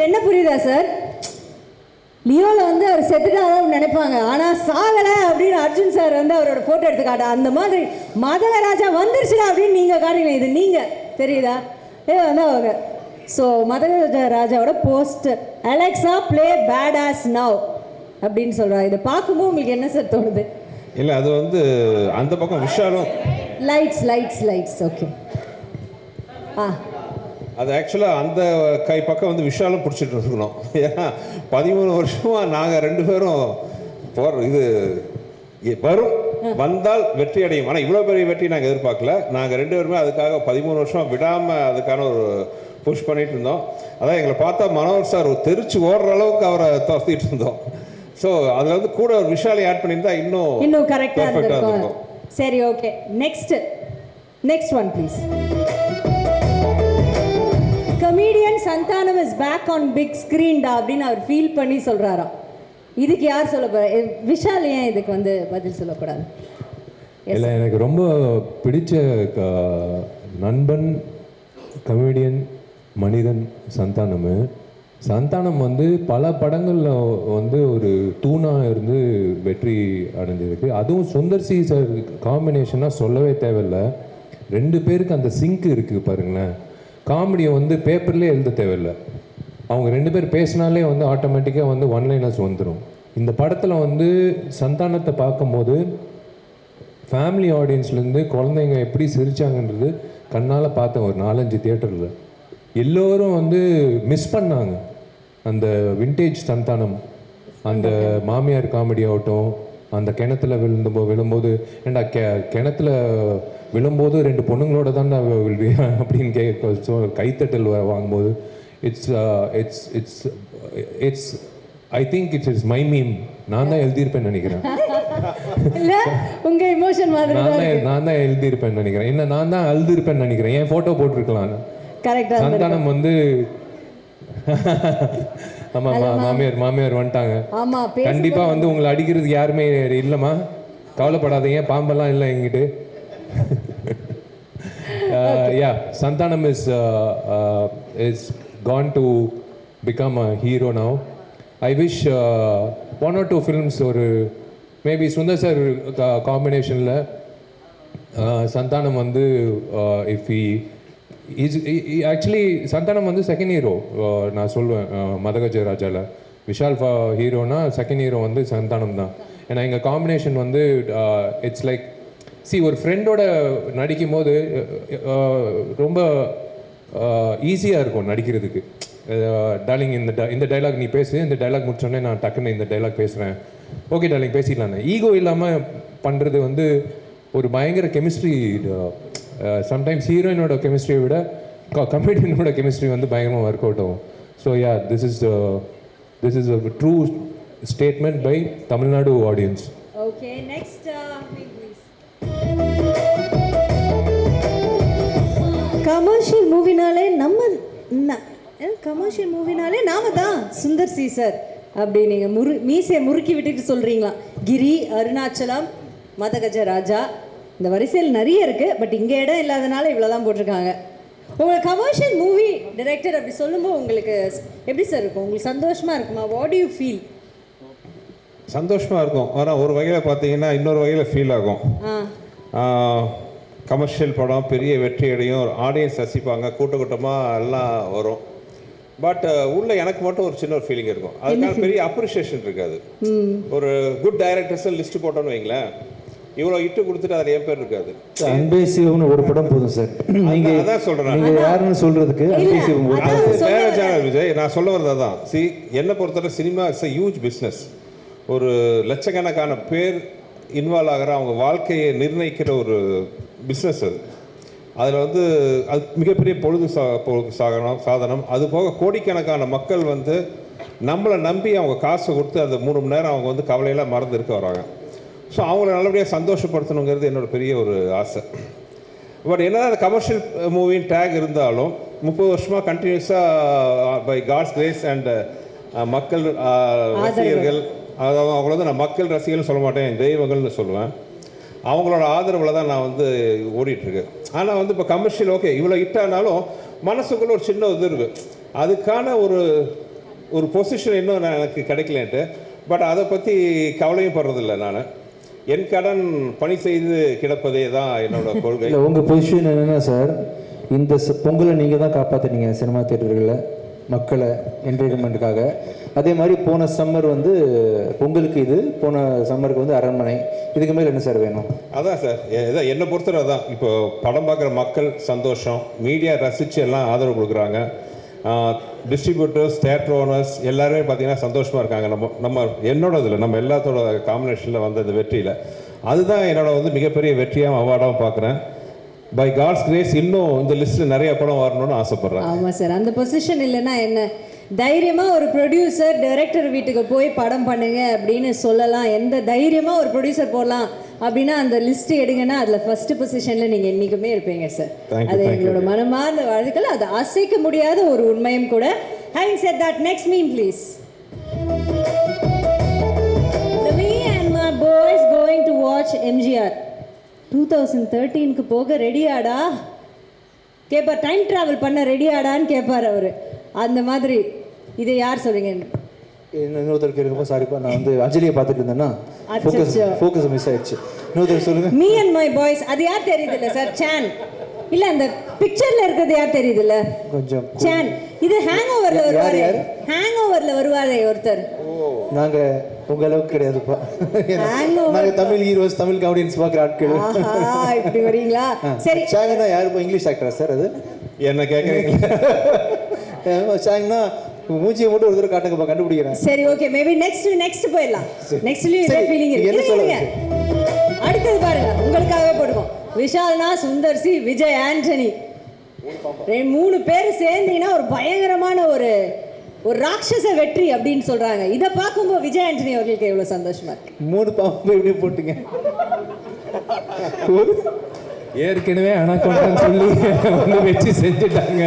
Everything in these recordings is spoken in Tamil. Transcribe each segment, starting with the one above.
உங்களுக்கு என்ன புரியுதா சார்? லியோவில் வந்து அவர் செத்துட்டாதான் நினைப்பாங்க, ஆனால் சாகலை அப்படின்னு அர்ஜுன் சார் வந்து அவரோட ஃபோட்டோ எடுத்து காட்ட, அந்த மாதிரி மதகராஜா வந்துருச்சுடா அப்படின்னு நீங்கள் காட்டுங்க. இது நீங்கள் தெரியுதா? வந்து அவங்க ஸோ மதகராஜாவோட poster Alexa play bad ass now அப்படின்னு சொல்கிறாங்க. இதை பார்க்கும்போது உங்களுக்கு என்ன சார் தோணுது? இல்லை, அது வந்து அந்த பக்கம் விஷாலும் லைட்ஸ் ஓகே. அது ஆக்சுவலாக அந்த கை பக்கம் வந்து விஷாலும் பிடிச்சிட்டு இருக்கணும். ஏன்னா 13 வருஷமாக நாங்கள் 2 பேரும் இது வரும் வந்தால் வெற்றி அடையும். ஆனால் இவ்வளோ பெரிய வெற்றி நாங்கள் எதிர்பார்க்கல. நாங்கள் 2 பேருமே அதுக்காக 13 வருஷமாக விடாமல் அதுக்கான ஒரு புஷ் பண்ணிட்டு இருந்தோம். அதான் எங்களை பார்த்தா மனோகர் சார் தெரிச்சு ஓடுற அளவுக்கு அவரை துரத்திட்டு இருந்தோம். ஸோ அதில் வந்து கூட ஒரு விஷாலை ஆட் பண்ணியிருந்தா இன்னும் கரெக்டாக இருக்கும். சரி, okay. Next one please. Comedian Santhanam is back on big ஸ்க்ரீன்டா அப்படின்னு அவர் ஃபீல் பண்ணி சொல்கிறாராம். இதுக்கு யார் சொல்ல போகிறா? விஷால் ஏன் இதுக்கு வந்து பதில் சொல்லக்கூடாது? இல்லை, எனக்கு ரொம்ப பிடிச்ச நண்பன் கமெடியன் மனிதன் சந்தானம் வந்து பல படங்களில் வந்து ஒரு தூணாக இருந்து வெற்றி அடைஞ்சிருக்கு. அதுவும் சுந்தர் சி சார் காம்பினேஷனாக சொல்லவே தேவையில்லை. 2 பேருக்கு அந்த சிங்க் இருக்குது பாருங்களேன். காமெடியை வந்து பேப்பர்லேயே எழுத தேவையில்லை. அவங்க 2 பேர் பேசினாலே வந்து ஆட்டோமேட்டிக்காக வந்து ஒன்லைனர்ஸ் வந்துடும். இந்த படத்தில் வந்து சந்தானத்தை பார்க்கும்போது ஃபேமிலி ஆடியன்ஸ்லேருந்து குழந்தைங்க எப்படி சிரித்தாங்கன்றது கண்ணால் பார்த்தேன். ஒரு 4-5 தியேட்டரில் எல்லோரும் வந்து மிஸ் பண்ணாங்க அந்த விண்டேஜ் சந்தானம். அந்த மாமியார் காமெடி ஆகட்டும், அந்த கிணத்துல விழும்போது ஏண்டா கிணத்துல விழும்போது 2 பொண்ணுங்களோட தான் அப்படின்னு கைத்தட்டல் வாங்கும்போது it's I think it's my meme. நான் தான் எழுதியிருப்பேன்னு நினைக்கிறேன். உங்க எமோஷன் மாதிரி நான் தான் எழுதியிருப்பேன்னு நினைக்கிறேன். என்ன நான் தான் எழுதியிருப்பேன்னு நினைக்கிறேன். என் ஃபோட்டோ போட்டிருக்கலாம். கரெக்டா சந்தானம் வந்து ஆமா மாமியார் வந்துட்டாங்க. கண்டிப்பா வந்து உங்களை அடிக்கிறது யாருமே இல்லைம்மா, கவலைப்படாதீங்க, பாம்பெல்லாம் இல்லை எங்கிட்ட. Santhanam is gone to become a hero now. I wish 1 or 2 films ஒரு மேபி சுந்தர் சார் காம்பினேஷனில் சந்தானம் வந்து இஃப் ஆக்சுவலி சந்தானம் வந்து செகண்ட் ஹீரோ நான் சொல்லுவேன் மதகஜராஜாவில். விஷால் ஹீரோனா செகண்ட் ஹீரோ வந்து சந்தானம் தான். ஏன்னா எங்கள் காம்பினேஷன் வந்து இட்ஸ் லைக் ஒரு ஃப்ரெண்டோட நடிக்கும் போது ரொம்ப ஈஸியாக இருக்கும் நடிக்கிறதுக்கு. டார்லிங் இந்த டைலாக் நீ பேசு, இந்த டைலாக் முடிச்சோடனே நான் டக்குன்னு இந்த டைலாக் பேசுகிறேன், ஓகே டார்லிங் பேசிடலான்னு. ஈகோ இல்லாமல் பண்ணுறது வந்து ஒரு பயங்கர கெமிஸ்ட்ரி. சம்டைம்ஸ் ஹீரோயினோட கெமிஸ்ட்ரியை விட கமெடியனோட கெமிஸ்ட்ரி வந்து பயங்கரமாக ஒர்க் அவுட் ஆகும். So this is a true statement by Tamil Nadu audience. Okay, next commercial மூவினாலே நாம தான் சுந்தர் சி சார் அப்படி நீங்கள் மீசையை முறுக்கி விட்டுட்டு சொல்கிறீங்களா? கிரி, அருணாச்சலம், மதகஜராஜா, இந்த வரிசையில் நிறைய இருக்குது. பட் இங்கே இடம் இல்லாதனால இவ்வளோ தான் போட்டிருக்காங்க. உங்களுக்கு கமர்ஷியல் மூவி டைரக்டர் அப்படி சொல்லும்போது உங்களுக்கு எப்படி சார் இருக்கும்? உங்களுக்கு சந்தோஷமாக இருக்குமா? What to you feel? சந்தோஷமாக இருக்கும். ஆனால் ஒரு வகையில் பார்த்தீங்கன்னா இன்னொரு வகையில் ஃபீல் ஆகும். கமர்ஷியல் படம் பெரிய வெற்றி அடையும், ஆடியன்ஸ் ரசிப்பாங்க, கூட்டமாக எல்லாம் வரும். பட் உள்ள எனக்கு மட்டும் ஒரு சின்ன ஒரு ஃபீலிங் இருக்கும். அதுக்கான பெரிய அப்ரிஷியேஷன் இருக்காது. ஒரு குட் டைரக்டர்ஸ் லிஸ்ட் போட்டோன்னு வைங்களேன், இவ்வளோ இட்டு கொடுத்துட்டு அதில் என் பேர் இருக்காது. அன்பே சிவம்னு ஒரு படம் போதும் சார். நீங்கள் அதான் சொல்கிறேன், நீங்கள் யாருன்னு சொல்கிறதுக்கு அன்பே சிவம் வேற சேனல் விஜய். நான் சொல்ல வரது தான். என்னை பொறுத்தவரை cinema it's a huge business. ஒரு லட்சக்கணக்கான பேர் இன்வால்வ் ஆகிற, அவங்க வாழ்க்கையை நிர்ணயிக்கிற ஒரு பிஸ்னஸ் அது. அதில் வந்து அது மிகப்பெரிய பொழுது சாதனம். அது போக கோடிக்கணக்கான மக்கள் வந்து நம்மளை நம்பி அவங்க காசை கொடுத்து அந்த 3 மணி நேரம் அவங்க வந்து கவலையெல்லாம் மறந்து இருக்க வராங்க. ஸோ அவங்கள நல்லபடியாக சந்தோஷப்படுத்தணுங்கிறது என்னோட பெரிய ஒரு ஆசை. பட் என்னதான் அந்த கமர்ஷியல் மூவின் டேக் இருந்தாலும் 30 வருஷமாக கண்டினியூஸாக பை காட்ஸ் கிரேஸ் அண்ட் மக்கள் ரசிகர்கள், அதாவது அவங்கள வந்து நான் மக்கள் ரசிகர்கள் சொல்ல மாட்டேன், தெய்வங்கள்னு சொல்லுவேன். அவங்களோட ஆதரவில் தான் நான் வந்து ஓடிட்டுருக்கேன். ஆனால் வந்து இப்போ கமர்ஷியல் ஓகே இவ்வளோ ஹிட்டானாலும் மனசுக்குள்ளே ஒரு சின்ன இது இருக்குது. அதுக்கான ஒரு ஒரு பொசிஷன் இன்னும் எனக்கு கிடைக்கலன்ட்டு. பட் அதை பற்றி கவலையும் படுறதில்லை. நான் என் கடன் பணி செய்து கிடப்பதே தான் என்னோட கொள்கை. இல்லை, உங்கள் பொசிஷன் என்னென்னா சார், இந்த பொங்கலை நீங்கள் தான் காப்பாற்றுனீங்க சினிமா தியேட்டர்களில் மக்களை என்டர்டைன்மெண்ட்டுக்காக. அதே மாதிரி போன சம்மர் வந்து பொங்கலுக்கு இது, போன சம்மருக்கு வந்து அரண்மனை. இதுக்கு மேலே என்ன சார் வேணும்? அதான் சார், இதான் என்னை பொறுத்தவரை தான். இப்போ படம் பார்க்குற மக்கள் சந்தோஷம், மீடியா ரசித்து எல்லாம் ஆதரவு கொடுக்குறாங்க, டிஸ்ட்ரிபியூட்டர்ஸ், தியேட்டர் ஓனர்ஸ் எல்லாருமே பார்த்தீங்கன்னா சந்தோஷமாக இருக்காங்க. என்னோட இதில் நம்ம எல்லாத்தோட காம்பினேஷனில் வந்த இந்த வெற்றியில் அதுதான் என்னோட வந்து மிகப்பெரிய வெற்றியாக அவார்டாகவும் பார்க்குறேன். பை காட்ஸ் கிரேஸ் இன்னும் இந்த லிஸ்ட்டில் நிறைய படம் வரணும்னு ஆசைப்பட்றேன். ஆமாம் சார், அந்த பொசிஷன் இல்லைன்னா என்ன, தைரியமாக ஒரு ப்ரொடியூசர் டைரக்டர் வீட்டுக்கு போய் படம் பண்ணுங்க அப்படின்னு சொல்லலாம். எந்த தைரியமாக ஒரு ப்ரொடியூசர் போடலாம் அப்படின்னா அந்த லிஸ்ட் எடுங்கன்னா அதில் ஃபர்ஸ்ட் பொசிஷனில் நீங்கள் என்றைக்குமே இருப்பீங்க சார். அது எங்களோட மனமார்ந்த வாழ்த்துக்கள். அது அசைக்க முடியாத ஒரு உண்மையும் கூட. Having said that, next meme please. Me and my boys going to watch MGR 2013க்கு போக ரெடியாடா கேட்பார். டைம் ட்ராவல் பண்ண ரெடியாடான்னு கேட்பார் அவர். அந்த மாதிரி இதை யார் சொல்றீங்க? இன்னொருத்தருக்கு இருக்கப்போ சாரிப்பா, நான் வந்து அஞ்சலியை பார்த்துட்டு இருந்தேன்னா ஃபோக்கஸ் மிஸ் ஆயிடுச்சு. இன்னொருத்தர் சொல்லுங்க. மீ அண்ட் மை பாய்ஸ், அது யார் தெரியுது இல்லை சார்? சான் இல்ல, அந்த பிக்சர்ல இருக்கிறது யார் தெரியுது இல்ல? கொஞ்சம் சான். இது ஹேங் ஓவர்ல வருவாரு. ஹேங் ஓவர்ல வருவாரே ஒருத்தர். நாங்க உங்க அளவுக்கு கிடையாதுப்பா. நாங்க தமிழ் ஹீரோஸ், தமிழ் காமெடியன்ஸ் பார்க்குற ஆட்கள். இப்படி வரீங்களா? சரி, சாங்னா யாருப்பா? இங்கிலீஷ் ஆக்டரா சார் அது? என்ன கேட்குறீங்களா? சாங்னா மூஞ்சியை மட்டும் ஒரு தடவை காட்டுங்கப்பா, கண்டுபிடிக்கிறேன். சரி, ஓகே, மேபி நெக்ஸ்ட் போயிடலாம். நெக்ஸ்ட்லயும் இதே ஃபீலிங் இருக்கு. அடுத்தது பாருங்க, உங்களுக்காகவே போடுவோம். விஷால்னா சுந்தர் சி, விஜய் ஆண்டனி, 3 பேர் சேர்ந்தீங்கன்னா ஒரு பயங்கரமான ஒரு ராட்சச வெற்றி அப்படின்னு சொல்றாங்க. இதை பார்க்கும்போது விஜய் ஆண்டனி அவர்களுக்கு எவ்வளவு சந்தோஷமா இருக்கு. 3 பாம்பு எப்படி போட்டுங்க? ஏற்கனவே அனகொண்டான்னு சொல்லி வந்து வச்சு செஞ்சுட்டாங்க.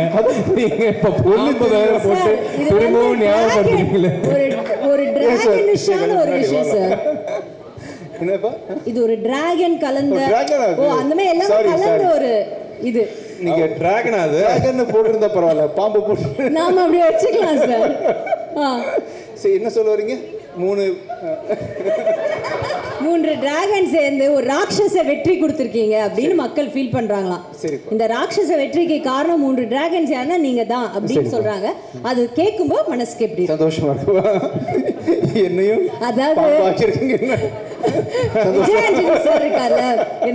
நீங்க இப்ப பொண்ணு வேற போட்டு திரும்பவும் ஞாபகப்படுத்துறீங்களே. ஒரு டிராகனிஷான ஒரு விஷயம் சார். என்னப்பா இது? ஒரு டிராகன் கலந்த, அந்த மாதிரி எல்லாம் கலந்த ஒரு இது. நீங்க டிராகன், அது டிராகன் போட்டுருந்தா பரவாயில்ல, பாம்பு போட்டு நாம அப்படியே வச்சுக்கலாம் சார். சரி, என்ன சொல்ல வரீங்க? 3 டிராகன் சேர்ந்து ஒரு ராட்சச வெற்றி கொடுத்துருக்கீங்க அப்படின்னு மக்கள் ஃபீல் பண்றாங்களாம். இந்த ராட்சச வெற்றிக்கு காரணம் 3 டிராகன்ஸ் யாருன்னா நீங்க தான் அப்படின்னு சொல்றாங்க. அது கேட்கும்போது மனசுக்கு எப்படி சந்தோஷமா இருக்கு. என்னையும் அதாவது சார் இருக்கார்ல,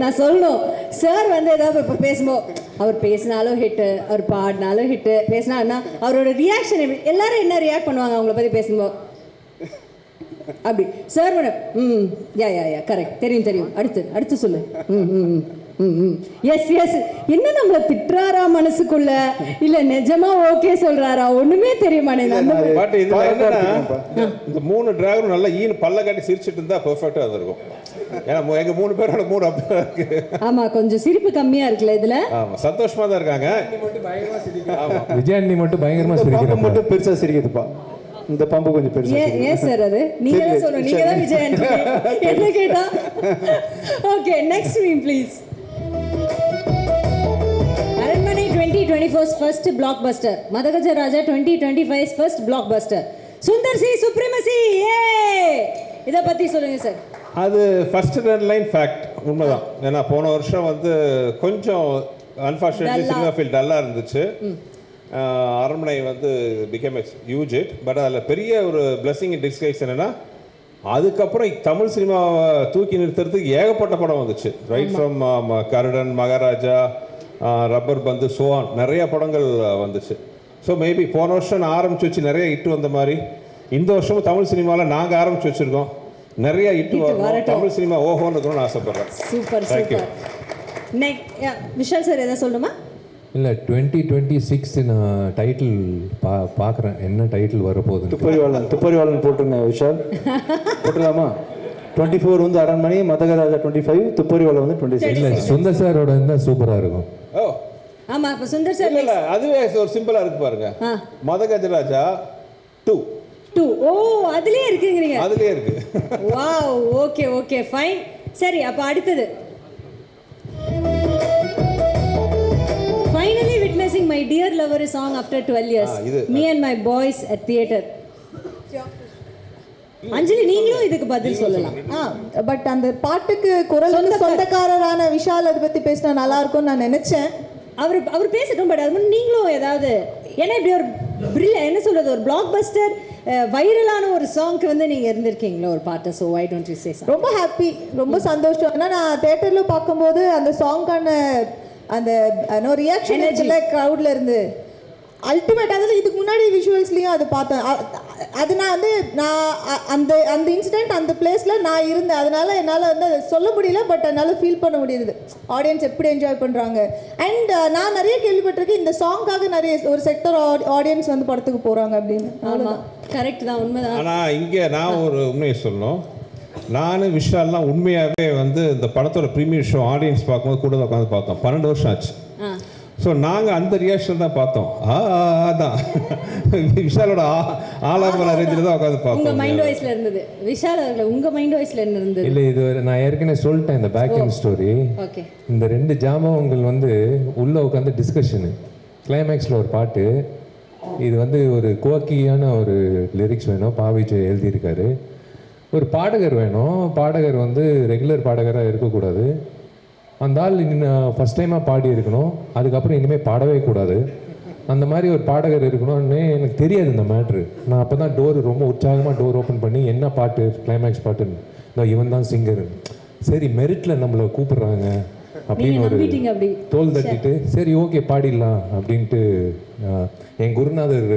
நான் சொல்லணும், சார் வந்து ஏதாவது இப்போ பேசும்போது அவர் பேசினாலும் ஹிட்டு, அவர் பாடினாலும் ஹிட்டு, பேசினா அவரோட ரியாக்ஷன் எல்லாரும் என்ன ரியாக்ட் பண்ணுவாங்க அவங்கள பற்றி பேசும்போது? அப்படி சார் யா யா யா கரெக்ட், தெரியும், அடுத்து சொல்லு, எஸ் எஸ். என்ன நம்மள திட்டுறாரா மனசுக்குள்ள, இல்ல நிஜமா ஓகே சொல்றாரா, ஒண்ணுமே தெரிய மாட்டேங்குது. பட் இதுல என்னன்னா, இந்த 3 டிராகரும் நல்லா ஈனு பல்ல காட்டி சிரிச்சிட்டு இருந்தா பெர்ஃபெக்ட்டா இருந்திருக்கும். ஏன்னா எங்க 3 பேரோட மூட் அப்படியே இருக்கு. ஆமா, கொஞ்சம் சிரிப்பு கம்மியா இருக்குல்ல இதுல. ஆமா, சந்தோஷமா தான் இருக்காங்க. விஜயாண்டி மட்டும் பயங்கரமா சிரிக்கிறாங்க. மட்டும் பெருசா சிரிக்குதுப்பா. இந்த பாம்பு கொஞ்சம் பெருசா. ஏன் சார் அது? நீங்க தான் சொல்லணும், நீங்க தான் விஜய் ஆண்டனி. என்ன கேட்டா? Okay, next meme please. அரண்மனை 2024's ஃபர்ஸ்ட் பிளாக்பஸ்டர், மதகஜ ராஜா 2025's first blockbuster, Sundar C supremacy. இத பத்தி சொல்லுங்க சார். அது ஃபர்ஸ்ட் லைன் ஃபேக்ட், உண்மைதான். ஏன்னா போன வருஷம் வந்து கொஞ்சம் அன்ஃபார்ச்சுனேட்லி சினிமா ஃபீல்ட் டல்லாக இருந்துச்சு. அரண்மனை வந்து became a huge hit. But அதில் பெரிய ஒரு பிளெஸிங் இன் டிஸ்கைஸ் என்னென்னா, அதுக்கப்புறம் தமிழ் சினிமாவை தூக்கி நிறுத்துறதுக்கு ஏகப்பட்ட படம் வந்துச்சு. Right from Garudan, Maharaja, rubber பந்து, சோவான், நிறைய படங்கள் வந்துச்சு. ஸோ மேபி போன வருஷம் நான் ஆரம்பிச்சு வச்சு நிறைய ஹிட் வந்த மாதிரி இந்த வருஷமும் தமிழ் சினிமாவில் நாங்கள் ஆரம்பிச்சு வச்சுருக்கோம். நிறைய ஹிட் வரணும், தமிழ் சினிமா ஓஹோன்னு இருக்கணும்னு ஆசைப்படுறேன். Super super. விஷால் சார் எதாவது சொல்லணுமா? இல்லை, 2026 நான் டைட்டில் பார்க்குறேன். என்ன டைட்டில் வரப்போகுது? துப்பறிவாளன் போட்டுருங்க விஷால். போட்டுடலாமா? 24 வந்து அரண்மனை, மதகராஜா 25, துப்பறிவாளன் வந்து 26. இல்லை, சுந்தர் சாரோட இருந்தால் சூப்பராக இருக்கும். ஓ ஆமா, அப்ப சுந்தர் சார் இல்ல அதுவே ஒரு சிம்பிளா இருக்கு பாருங்க. மதகஜராஜா 2. ஓ, அதுலயே இருக்குங்கறீங்க? அதுலயே இருக்கு. Wow, okay okay fine. சரி, அப்ப அடுத்தது finally witnessing my dear lover song after 12 years. Me and my boys at theater. அஞ்சலி நீங்களும் இதுக்கு பதில் சொல்லலாம். பட் அந்த பாட்டுக்கு குரலுக்கு சொந்தக்காரரான விஷால் அதை பற்றி பேசினா நல்லா இருக்கும்னு நான் நினச்சேன். அவர் பேசட்டும். பட் அது முன்னாடி நீங்களும் ஏதாவது, ஏன்னா இப்படி ஒரு என்ன சொல்றது, ஒரு பிளாக் பஸ்டர் வைரலான ஒரு சாங்க்கு வந்து நீங்க இருந்திருக்கீங்களா ஒரு பாட்டு. So why don't you say some? ரொம்ப ஹாப்பி, ரொம்ப சந்தோஷம். ஏன்னா நான் தேட்டரில் பார்க்கும்போது அந்த சாங்கான அந்த ரியாக்ஷன் இல்லை க்ரௌடில் இருந்து அல்டிமேட். அதில் இதுக்கு முன்னாடி விஷுவல்ஸ்லேயும் அது பார்த்தேன். அது நான் அந்த அந்த இன்சிடென்ட் அந்த பிளேஸில் நான் இருந்தேன். அதனால் என்னால் வந்து அதை சொல்ல முடியல, பட் என்னால் ஃபீல் பண்ண முடியுது ஆடியன்ஸ் எப்படி என்ஜாய் பண்ணுறாங்க. அண்ட் நான் நிறைய கேள்விப்பட்டிருக்கேன் இந்த சாங்காக நிறைய ஒரு செக்டர் ஆடியன்ஸ் வந்து படத்துக்கு போகிறாங்க அப்படின்னு. ஆமாம், கரெக்ட் தான், உண்மைதான். ஆனால் இங்கே நான் ஒரு உண்மையை சொல்லணும். நானும் விஷால்லாம் உண்மையாகவே வந்து இந்த படத்தோட ப்ரீமியர் ஷோ ஆடியன்ஸ் பார்க்கும்போது கூட உட்காந்து பார்த்தோம். 12 வருஷம் ஆச்சு. ஸோ நாங்கள் அந்த ரியாக்ஷன் தான் பார்த்தோம். அதான் விஷாலோட ஆலாபன ரேஞ்சில் தான் உட்காந்து பார்த்தோம். உங்கள் மைண்ட் வாய்ஸில் இருந்தது விஷால் அவர்கள், உங்கள் மைண்ட் வாய்ஸில் இருந்தது. இல்லை, இது நான் ஏற்கனவே சொல்லிட்டேன் இந்த பேக் அண்ட் ஸ்டோரி. ஓகே. இந்த 2 ஜாமங்கள் வந்து உள்ளே உட்காந்து டிஸ்கஷனு. கிளைமேக்ஸில் ஒரு பாட்டு, இது வந்து ஒரு குவக்கியான ஒரு லிரிக்ஸ் வேணும், பாவிஜய் எழுதியிருக்காரு. ஒரு பாடகர் வேணும். பாடகர் வந்து ரெகுலர் பாடகராக இருக்கக்கூடாது. அந்த ஆள் ஃபஸ்ட் டைமாக பாடி இருக்கணும், அதுக்கப்புறம் இனிமேல் பாடவே கூடாது. அந்த மாதிரி ஒரு பாடகர் இருக்கணும்னு எனக்கு தெரியாது இந்த மேட்ரு. நான் அப்போ தான் ரொம்ப உற்சாகமாக டோர் ஓப்பன் பண்ணி என்ன பாட்டு கிளைமேக்ஸ் பாட்டுன்னு, இந்த இவன் தான் சிங்கர், சரி மெரிட்டில் நம்மளை கூப்பிடுறாங்க அப்படின்னு ஒரு தோல் தட்டிட்டு சரி ஓகே பாடிடலாம் அப்படின்ட்டு என் குருநாதர்,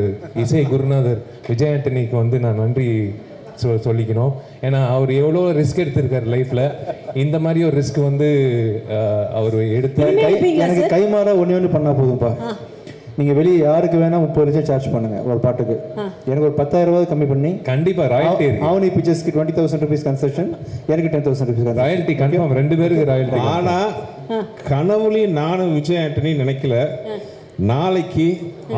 இசை குருநாதர் விஜய் ஆண்டனிக்கு வந்து நான் நன்றி சொல்லிக்கணும். ஏன்னா அவர் எவ்வளோ ரிஸ்க் எடுத்திருக்காரு லைஃப்பில். இந்த மாதிரி ஒரு ரிஸ்க் வந்து அவர் எடுத்து எனக்கு கைமாற ஒன்று பண்ணால் போதும்ப்பா. நீங்கள் வெளியே யாருக்கு வேணால் 30 லட்சம் சார்ஜ் பண்ணுங்க ஒரு பாட்டுக்கு. எனக்கு ஒரு 10,000 ரூபாய் கம்மி பண்ணி கண்டிப்பாக ராயல்ட்டி அவனி பிக்சர்ஸ்க்கு 20,000 ருபீஸ் கன்செஷன், எனக்கு 10,000 ருபீஸ் ராயல்ட்டி கன்ஃபார்ம். 2 பேருக்கு ராயல்ட்டி. ஆனால் கனவுலையும் நானும் விஜய் ஆண்டனி நினைக்கல நாளைக்கு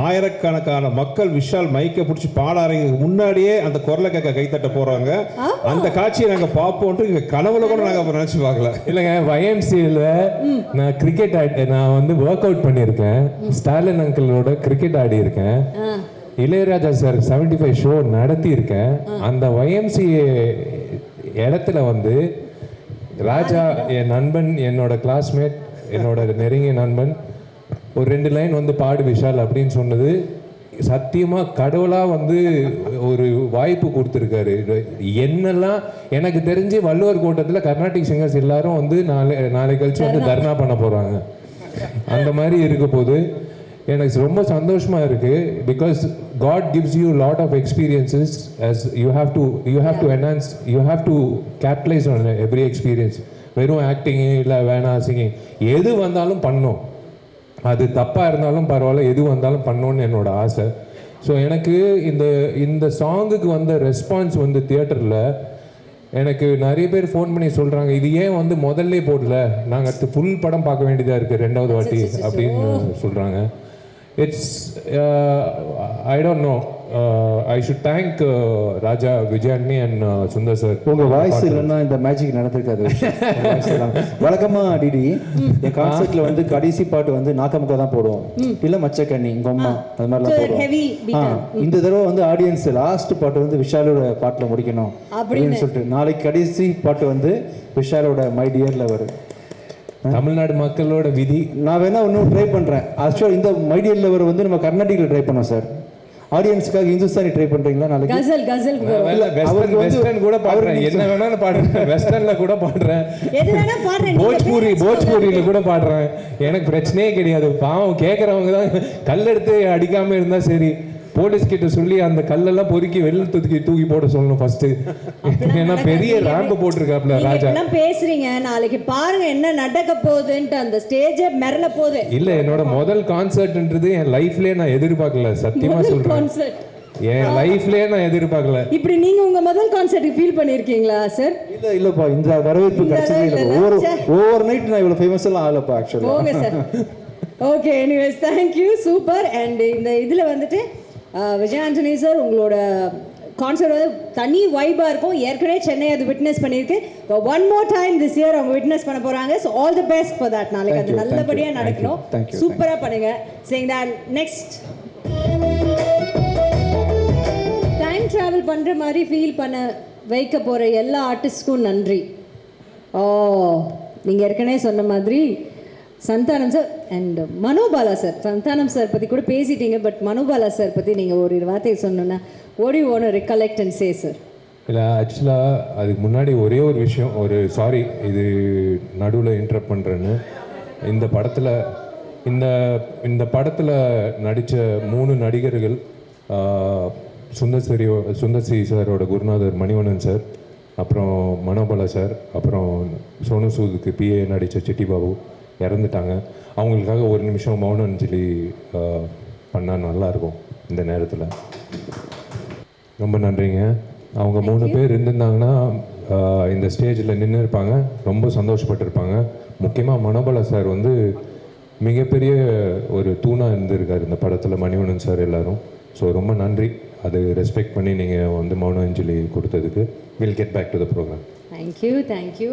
ஆயிரக்கணக்கான மக்கள் விஷால் மைக்கை பிடிச்சி பாடாறதுக்கு முன்னாடியே அந்த குரலை கேட்க கைத்தட்ட போறாங்க. அந்த காட்சியை நாங்கள் பார்ப்போம்ட்டு இங்கே கனவுல கூட நாங்கள் அப்புறம் நினச்சி பார்க்கல. இல்லைங்க, YMCAல நான் கிரிக்கெட் நான் வந்து ஒர்க் அவுட் பண்ணியிருக்கேன். ஸ்டாலின் அங்கிளோட கிரிக்கெட் ஆடி இருக்கேன். இளையராஜா சார் 75 ஷோ நடத்தியிருக்கேன். அந்த YMCA இடத்துல வந்து ராஜா என் நண்பன், என்னோட கிளாஸ்மேட், என்னோட நெருங்கிய நண்பன் ஒரு 2 லைன் வந்து பாடு விஷால் அப்படின்னு சொன்னது சத்தியமாக கடவுளாக வந்து ஒரு வாய்ப்பு கொடுத்துருக்காரு. என்னெல்லாம் எனக்கு தெரிஞ்சு வள்ளுவர் கோட்டத்தில் கர்நாடிக் சிங்கர்ஸ் எல்லாரும் வந்து நாளை கழிச்சு வந்து தர்ணா பண்ண போகிறாங்க. அந்த மாதிரி இருக்க போது எனக்கு ரொம்ப சந்தோஷமாக இருக்குது. Because God gives you lot of experiences as you have to enhance, you have to capitalize on every experience. வெறும் ஆக்டிங் இல்லை வேணாம் சிங்கிங் எது வந்தாலும் பண்ணோம், அது தப்பாக இருந்தாலும் பரவாயில்ல, எது வந்தாலும் பண்ணோன்னு என்னோட ஆசை. ஸோ எனக்கு இந்த சாங்குக்கு வந்த ரெஸ்பான்ஸ் வந்து தியேட்டரில் எனக்கு நிறைய பேர் ஃபோன் பண்ணி சொல்கிறாங்க, இது ஏன் வந்து முதல்ல போடல, நாங்கள் அடுத்து ஃபுல் படம் பார்க்க வேண்டியதாக இருக்குது 2வது வாட்டி அப்படின்னு சொல்கிறாங்க. It's I don't know, I should thank Raja, Vijayandi and Sundar sir. உங்கள் வாய்ஸ் இல்லைன்னா இந்த மேஜிக் நடந்திருக்காது. வழக்கமாக டிடி என் கான்சர்ட்ல வந்து கடைசி பாட்டு வந்து நாக்கமுக்கா தான் போடுவோம், இல்லை மச்சக்கண்ணி கொம்மா அது மாதிரிலாம் போடுவோம். இந்த தடவை வந்து ஆடியன்ஸ் லாஸ்ட் பாட்டு வந்து விஷாலோட பாட்டில் முடிக்கணும் அப்படின்னு சொல்லிட்டு நாளைக்கு கடைசி பாட்டு வந்து விஷாலோட மை டியர் லவர். தமிழ்நாடு மக்களோட விதி. நான் வேணா இன்னும் ட்ரை பண்ணுறேன். ஆக்சுவலாக இந்த மை டியர் லவர் வந்து நம்ம கர்நாடிக்கில் ட்ரை பண்ணோம் சார். ஆடியன்ஸ்க்காக இந்துஸ்தானி ட்ரை பண்றீங்களா? நாளைக்கு கசல் வெஸ்டர்ன் கூட பாடுறேன், என்ன வேணாலும் பாடுறேன், வெஸ்டர்ன்ல கூட பாடுறேன், போஜ்பூரியில கூட பாடுறேன். எனக்கு பிரச்சனையே கிடையாது. பாவம் கேட்கறவங்க தான் கல்லெடுத்து அடிக்காம இருந்தா சரி, போலீஸ் கிட்ட சொல்லி அந்த கல்லெல்லாம் பொறுக்கி வெளில தூக்கி போட சொல்லணும் ஃபர்ஸ்ட். ஏன்னா பெரிய ரேம்ப் போட்டிருக்காப்ல ராஜா. என்ன பேசுறீங்க? நாளைக்கு பாருங்க என்ன நடக்க போகுதுன்ட்டு, அந்த ஸ்டேஜே மிரள போகுது. இல்ல, என்னோட முதல் கான்சர்ட்ன்றது என் லைஃப்லயே நான் எதிர்பார்க்கல, சத்தியமா சொல்றேன். என் லைஃப்லயே நான் எதிர்பார்க்கல. இப்படி நீங்க உங்க முதல் கான்சர்ட் ஃபீல் பண்ணிருக்கீங்களா சார்? இல்லப்பா, இந்த வரவேற்பு கிடைச்சதே இல்ல. ஓவர் நைட் நான் இவ்வளவு ஃபேமஸ் எல்லாம் ஆகலப்பா ஆக்சுவலா. Okay sir. Okay, anyways thank you, super. And இந்த இதுல வந்துட்டு விஜய் ஆண்டனி சார் உங்களோட கான்சர்ட் வந்து தனி வைபாக இருக்கும். ஏற்கனவே சென்னை அது விட்னஸ் பண்ணியிருக்கு. One more time this year அவங்க விட்னஸ் பண்ண போகிறாங்க. So all the best for that. நாளைக்கு அது நல்லபடியாக நடக்கணும். சூப்பராக பண்ணுங்க. Saying that next time travel பண்ணுற மாதிரி ஃபீல் பண்ண வைக்க போகிற எல்லா ஆர்டிஸ்ட்க்கும் நன்றி. ஓ, நீங்கள் ஏற்கனவே சொன்ன மாதிரி Santhanam sir and Manobala sir. Santhanam sir பற்றி கூட பேசிட்டீங்க, பட் மனோபாலா சார் பற்றி நீங்கள் ஒரு வார்த்தையை சொன்னோன்னா ஓடி ஓன ரிகலெக்ட் அண்ட் சே சார். இல்லை, ஆக்சுவலாக அதுக்கு முன்னாடி ஒரே ஒரு விஷயம், ஒரு சாரி இது நடுவில் இன்டரப்ட் பண்ணுறேன்னு. இந்த படத்தில் நடித்த 3 நடிகர்கள், சுந்தர்சி சாரோட குருநாதர் மணிவண்ணன் சார், அப்புறம் மனோபாலா சார், அப்புறம் சோனு சூதுக்கு பிஏ நடித்த சிட்டி பாபு இறந்துட்டாங்க. அவங்களுக்காக ஒரு நிமிஷம் மௌன அஞ்சலி பண்ணால் நல்லாயிருக்கும் இந்த நேரத்தில். ரொம்ப நன்றிங்க. அவங்க 3 பேர் இருந்திருந்தாங்கன்னா இந்த ஸ்டேஜில் நின்று இருப்பாங்க, ரொம்ப சந்தோஷப்பட்டிருப்பாங்க. முக்கியமாக மனோபாலா சார் வந்து மிகப்பெரிய ஒரு தூணாக இருந்திருக்கார் இந்த படத்தில், மணிவண்ணன் சார் எல்லாரும். ஸோ ரொம்ப நன்றி, அது ரெஸ்பெக்ட் பண்ணி நீங்கள் வந்து மௌன அஞ்சலி கொடுத்ததுக்கு. Will get back to the program. Thank you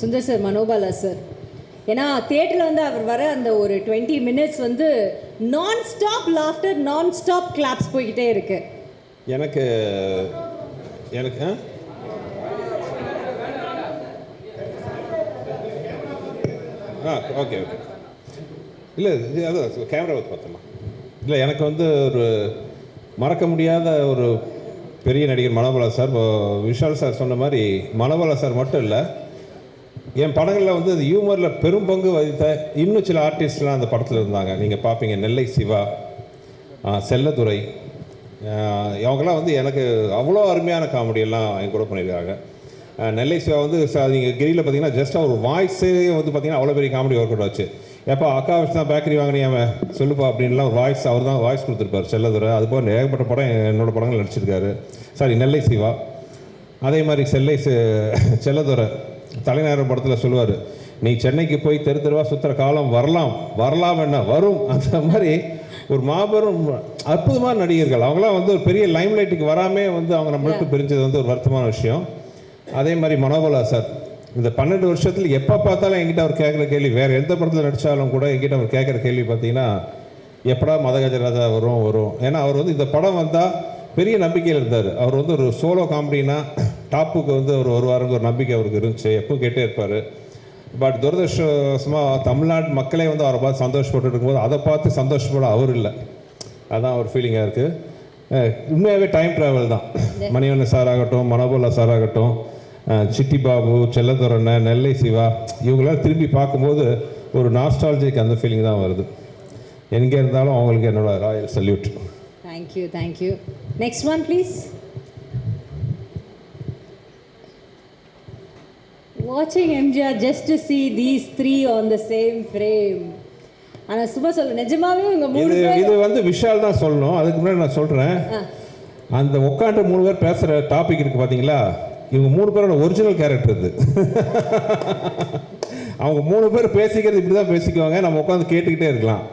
Sundar sir, Manobala sir. ஏன்னா தியேட்டரில் வந்து அவர் வர அந்த ஒரு 20 minutes வந்து நான் ஸ்டாப் லாஃப்டர், நான் ஸ்டாப் கிளாப்ஸ் போய்கிட்டே இருக்கு. எனக்கு ஓகே இல்லை, அதான் கேமரா வச்சு பார்த்தோமா. இல்லை, எனக்கு வந்து ஒரு மறக்க முடியாத ஒரு பெரிய நடிகர் மனோபாலா சார். விஷால் சார் சொன்ன மாதிரி மனோபாலா சார் மட்டும் இல்லை, என் படங்களில் வந்து அந்த ஹியூமரில் பெரும் பங்கு வகித்த இன்னும் சில ஆர்டிஸ்ட்லாம் அந்த படத்தில் இருந்தாங்க. நீங்கள் பார்ப்பீங்க, நெல்லை சிவா, செல்லதுரை, அவங்களாம் வந்து எனக்கு அவ்வளோ அருமையான காமெடியெல்லாம் என் கூட பண்ணியிருக்காங்க. நெல்லை சிவா வந்து நீங்கள் கிரியில் பார்த்தீங்கன்னா ஜஸ்ட் அவர் வாய்ஸே வந்து பார்த்தீங்கன்னா அவ்வளோ பெரிய காமெடி ஒர்க் அவுட் ஆச்சு. எப்போ அக்கா வச்சு தான் பேக்கரி வாங்கினி அவன் சொல்லுப்பா அப்படின்லாம் ஒரு வாய்ஸ் அவர் தான் வாய்ஸ் கொடுத்துருப்பார் செல்லதுரை. அதுபோல் ஏகப்பட்ட படம் என்னோடய படங்கள் நடிச்சிருக்காரு. நெல்லை சிவா. அதே மாதிரி செல்லதுரை தலைநகரம் படத்தில் சொல்லுவார், நீ சென்னைக்கு போய் தெரு தெருவாக சுற்றுற காலம் வரலாம் என்ன வரும். அந்த மாதிரி ஒரு மாபெரும் அற்புதமான நடிகர்கள். அவங்களாம் வந்து ஒரு பெரிய லைம் லைட்டுக்கு வராமே வந்து அவங்க நம்மளுக்கு பிரிஞ்சது வந்து ஒரு வருத்தமான விஷயம். அதே மாதிரி மனோபாலா சார் இந்த 12 வருஷத்தில் எப்போ பார்த்தாலும் என்கிட்ட அவர் கேட்குற கேள்வி, வேறு எந்த படத்தில் நடித்தாலும் கூட என்கிட்ட அவர் கேட்குற கேள்வி பார்த்தீங்கன்னா, எப்படா மதகஜராஜா வரும். ஏன்னா அவர் வந்து இந்த படம் வந்தால் பெரிய நம்பிக்கையில் இருந்தார். அவர் வந்து ஒரு சோலோ காமெடினா டாப்புக்கு வந்து அவர் வருவாருங்க ஒரு நம்பிக்கை அவருக்கு இருந்துச்சு, எப்பவும் கேட்டே இருப்பார். பட் துரதிருஷ்டவசமாக தமிழ்நாட்டு மக்களே வந்து அவரை பார்த்து சந்தோஷப்பட்டு இருக்கும்போது அதை பார்த்து சந்தோஷப்பட அவர் இல்லை. அதுதான் ஒரு ஃபீலிங்காக இருக்குது. உண்மையாகவே டைம் ட்ராவல் தான். மணிவண்ணன் சார் ஆகட்டும், மனோபாலா சார் ஆகட்டும், சிட்டி பாபு, செல்லதுரை, நெல்லை சிவா, இவங்களாம் திரும்பி பார்க்கும்போது ஒரு நாஸ்டாலஜிக் அந்த ஃபீலிங் தான் வருது. எங்கே இருந்தாலும் அவங்களுக்கு என்னோட Royal salute. Thank you. Next one please. Watching MGR just to see these 3 on the same frame. ஆனால் சும்மா சொல்ல, நிஜமாவே இவங்க 3 பேர் இது வந்து விஷால் தான் சொல்லணும். அதுக்கு முன்னாடி நான் சொல்கிறேன், அந்த உட்காந்து 3 பேர் பேசுகிற டாபிக் இருக்குது பார்த்தீங்களா, இவங்க 3 பேரோட ஒரிஜினல் கேரக்டர் இது. அவங்க 3 பேர் பேசிக்கிறது இப்படி தான் பேசிக்குவாங்க, நம்ம உட்காந்து கேட்டுக்கிட்டே இருக்கலாம்.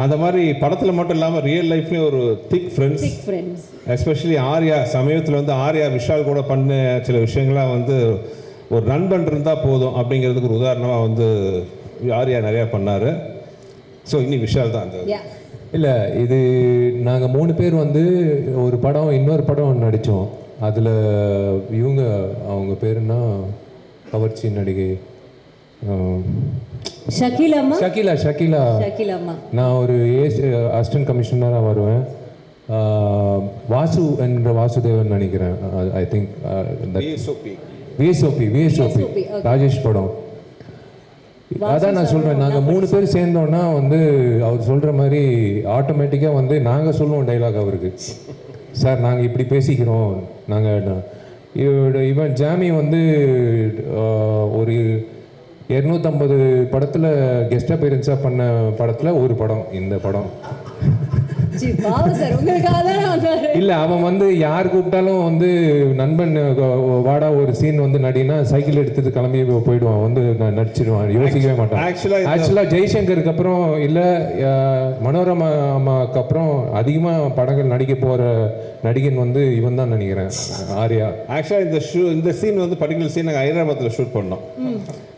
அந்த மாதிரி படத்தில் மட்டும் இல்லாமல் ரியல் லைஃப்லேயும் ஒரு திக் ஃப்ரெண்ட்ஸ். எஸ்பெஷலி ஆர்யா, சமீபத்தில் வந்து ஆர்யா விஷால் கூட பண்ண சில விஷயங்கள்லாம் வந்து ஒரு நண்பன் இருந்தால் போதும் அப்படிங்கிறதுக்கு ஒரு உதாரணமாக வந்து ஆர்யா நிறையா பண்ணார். ஸோ இனி விஷால் தான் அந்த இல்லை, இது நாங்கள் 3 பேர் வந்து ஒரு படம் இன்னொரு படம் நடித்தோம். அதில் அவங்க பேருன்னா கவர்ச்சி நடிகை ஷக்கீலா. நான் ஒரு அசிஸ்டன்ட் கமிஷனராக வருவேன். வாசு என்ற வாசுதேவன் நினைக்கிறேன். ஐ திங்க் விஎஸ்ஓபி ராஜேஷ் படம். அதான் நான் சொல்கிறேன், நாங்கள் 3 பேர் சேர்ந்தோன்னா வந்து அவர் சொல்கிற மாதிரி ஆட்டோமேட்டிக்காக வந்து நாங்கள் சொல்லுவோம் டைலாக் அவருக்கு, சார் நாங்கள் இப்படி பேசிக்கிறோம். இவன் ஜாமி வந்து ஒரு 250 படத்தில் கெஸ்ட் அப்பியரன்ஸாக பண்ண படத்தில் ஒரு படம் இந்த படம். இல்லை, அவன் வந்து யார் கூப்பிட்டாலும் வந்து நண்பன் வாடா ஒரு சீன் வந்து நடினா சைக்கிள் எடுத்துட்டு கிளம்பி போயிடுவான், வந்து நடிச்சிடுவான், யோசிக்கவே மாட்டான். ஆக்சுவலாக ஜெய்சங்கருக்கு அப்புறம் இல்லை மனோரமா அம்மாவுக்கு அப்புறம் அதிகமாக படங்கள் நடிக்க போகிற நடிகன் வந்து இவன் தான் நினைக்கிறேன், ஆர்யா. ஆக்சுவலாக இந்த சீன் வந்து பர்டிகுலர் சீன் நாங்கள் ஹைதராபாத்தில் ஷூட் பண்ணோம்.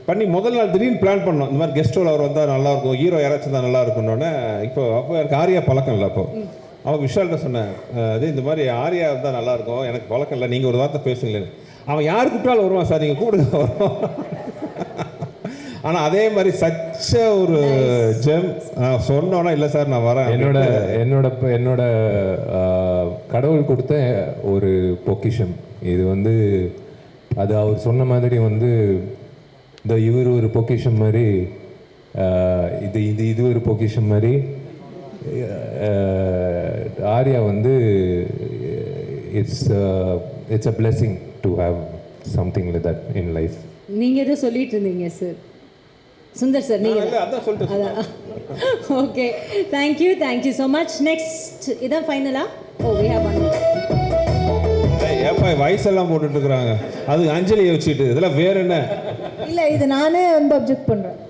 பண்ணி முதல் நாள் திடீர்னு பிளான் பண்ணோம், இந்த மாதிரி கெஸ்ட் ரோல் அவர் வந்தால் நல்லாயிருக்கும், ஹீரோ யாராச்சும் தான் நல்லா இருக்குன்னொன்னே. அப்போ எனக்கு ஆர்யா பழக்கம் இல்லை. அப்போ அவன் விஷால்கிட்ட சொன்னேன், அது இந்த மாதிரி ஆர்யா இருந்தால் நல்லாயிருக்கும், எனக்கு பழக்கம் இல்லை, நீங்கள் ஒரு வார்த்தை பேசுங்களேன்னு. அவன் யார் கூப்பிட்டாலும் வருவான் சார், நீங்கள் கூப்பிடுங்க வருவான். ஆனால் அதே மாதிரி சச்ச ஒரு ஜெம் சொன்னோன்னா இல்லை சார் நான் வரேன். என்னோட கடவுள் கொடுத்த ஒரு பொக்கிஷம் இது வந்து. அது அவர் சொன்ன மாதிரி வந்து இவர் ஒரு பொக்கிஷம் மாதிரி, இது ஒரு பொக்கிஷம் மாதிரி. ஆர்யா வந்து it's a blessing to have something like that in life. நீங்கள் எதுவும் சொல்லிட்டு இருந்தீங்க சார் சுந்தர் சார், நீங்கள் அதான் சொல்லிட்டு. Okay, thank you so much. Next இதான் ஃபைனலா? ஓ வி ஹேவ் ஒன். ஏப்பா வயசெல்லாம் போட்டுட்டு இருக்கிறாங்க, அது அஞ்சலியை வச்சுட்டு, இதெல்லாம் வேற என்ன? இல்லை, இது நானே வந்து அப்ஜெக்ட் பண்ணுறேன்.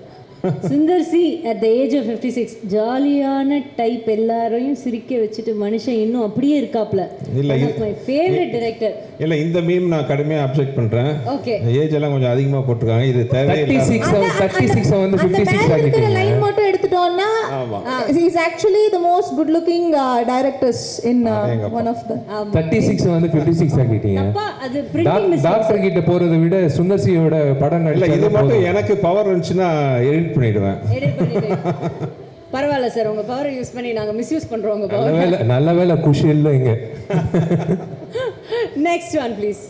Sundar C at the age of 56 ஜாலியான டைப், எல்லாரையும் சிரிக்க வச்சுட்டு மனுஷன் இன்னும் அப்படியே இருக்காப்ல. இல்ல, மை ஃபேவரட் டைரக்டர். இல்ல, இந்த மீம் நான் கடுமையாக அப்செக்ட் பண்றேன். ஓகே, ஏஜ் எல்லாம் கொஞ்சம் அதிகமா போட்டுருக்காங்க, இது தேவையில்லை. 36 வந்து 56 ஆகிட்டீங்க. லைன் மட்டும் எடுத்துட்டோம்னா he is actually the most good looking directors in one of the 36 வந்து 56 ஆகிட்டீங்க. அப்பா அது பிரிண்டிங் மிஸ்டேக். டாக்டர் கிட்ட போறதை விட சுந்தர் சியோட படம் இல்ல, இது மட்டும் எனக்கு பவர் இருந்துச்சுன்னா எடிட் பண்ணிடுவேன். எடிட் பண்ணிட்டு பரவாயில்ல சார், உங்க பவரை யூஸ் பண்ணி நாங்க மிஸ்யூஸ் பண்றோம் உங்க பவர். நல்ல வேளை குஷி இல்லை இங்க. Next one please.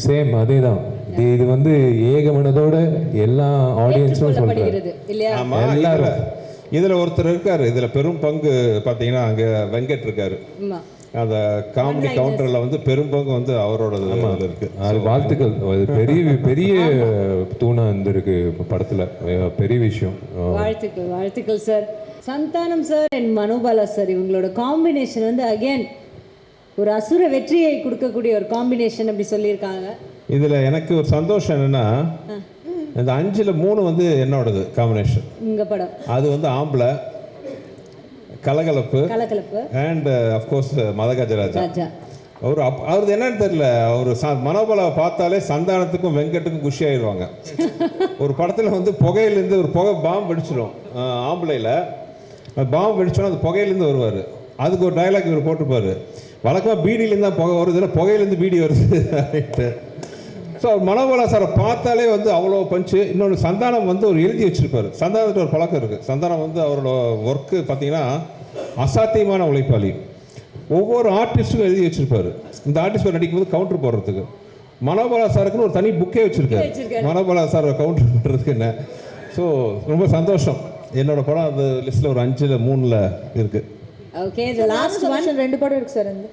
சேம் அதேதான். இது வந்து ஏகமனதோட எல்லா ஆடியன்ஸும் சொல்றாங்க இல்லையா? ஆமா, எல்லாரும். இதுல ஒருத்தர் இருக்காரு, இதுல பெரும் பங்கு பாத்தீங்கன்னா அங்க வெங்கட் இருக்காரு. ஆமா, அந்த காமெடி கவுண்டர்ல வந்து பெரும்பங்கு வந்து அவரோடது இருக்கு. அது வாழ்த்துக்கள். அது பெரிய தூணா இருந்திருக்கு படத்துல, பெரிய விஷயம். வாழ்த்துக்கள் sir. Santhanam sir and Manobala sir, இவங்களோட காம்பினேஷன் வந்து அகைன் ஒரு அசுர வெற்றியை கொடுக்கக்கூடிய ஒரு காம்பினேஷன் அப்படி சொல்லியிருக்காங்க. இதுல எனக்கு ஒரு சந்தோஷம் என்னன்னா, இந்த 5ல் 3 வந்து என்னோடது காம்பினேஷன். உங்க படம் அது வந்து ஆம்பளை கலகலப்பு அண்ட் அஃப்கோர்ஸ் மதகஜராஜா. அவரது என்னன்னு தெரியல, அவர் மனோபலாவை பார்த்தாலே சந்தானத்துக்கும் வெங்கட்டுக்கும் குஷி ஆயிடுவாங்க. ஒரு படத்தில் வந்து புகையிலேருந்து ஒரு புகை பாம்பு வெடிச்சிடும் ஆம்பளையில், பாம்பு வெடிச்சோன்னா அந்த புகையிலேருந்து வருவார். அதுக்கு ஒரு டைலாக் இவர் போட்டிருப்பார், வழக்கமாக பீடியிலேருந்து தான் புகை வருது, இல்லை புகையிலேருந்து பீடி வருது அப்படின்ட்டு. ஸோ மனோபாலா சாரை பார்த்தாலே வந்து அவ்வளோ பஞ்சு. இன்னொன்று சந்தானம் வந்து ஒரு எழுதி வச்சுருப்பார். சந்தானத்துக்கு ஒரு பழக்கம் இருக்குது. சந்தானம் வந்து அவரோட ஒர்க்கு பார்த்தீங்கன்னா அசாத்தியமான உழைப்பாளி. ஒவ்வொரு ஆர்டிஸ்ட்டுக்கும் எழுதி வச்சுருப்பார். இந்த ஆர்டிஸ்ட் பேர் நடிக்கும்போது கவுண்டர் போடுறதுக்கு மனோபாலா சாருக்குன்னு ஒரு தனி புக்கே வச்சுருக்காரு, மனோபாலா சார் கவுண்டர் பண்ணுறதுக்கு என்ன. ஸோ ரொம்ப சந்தோஷம். என்னோட படம் அந்த லிஸ்ட்டில் ஒரு 5ல் 3ல் இருக்குது. Okay, the last one. 2 படம் இருக்கு சார். இந்த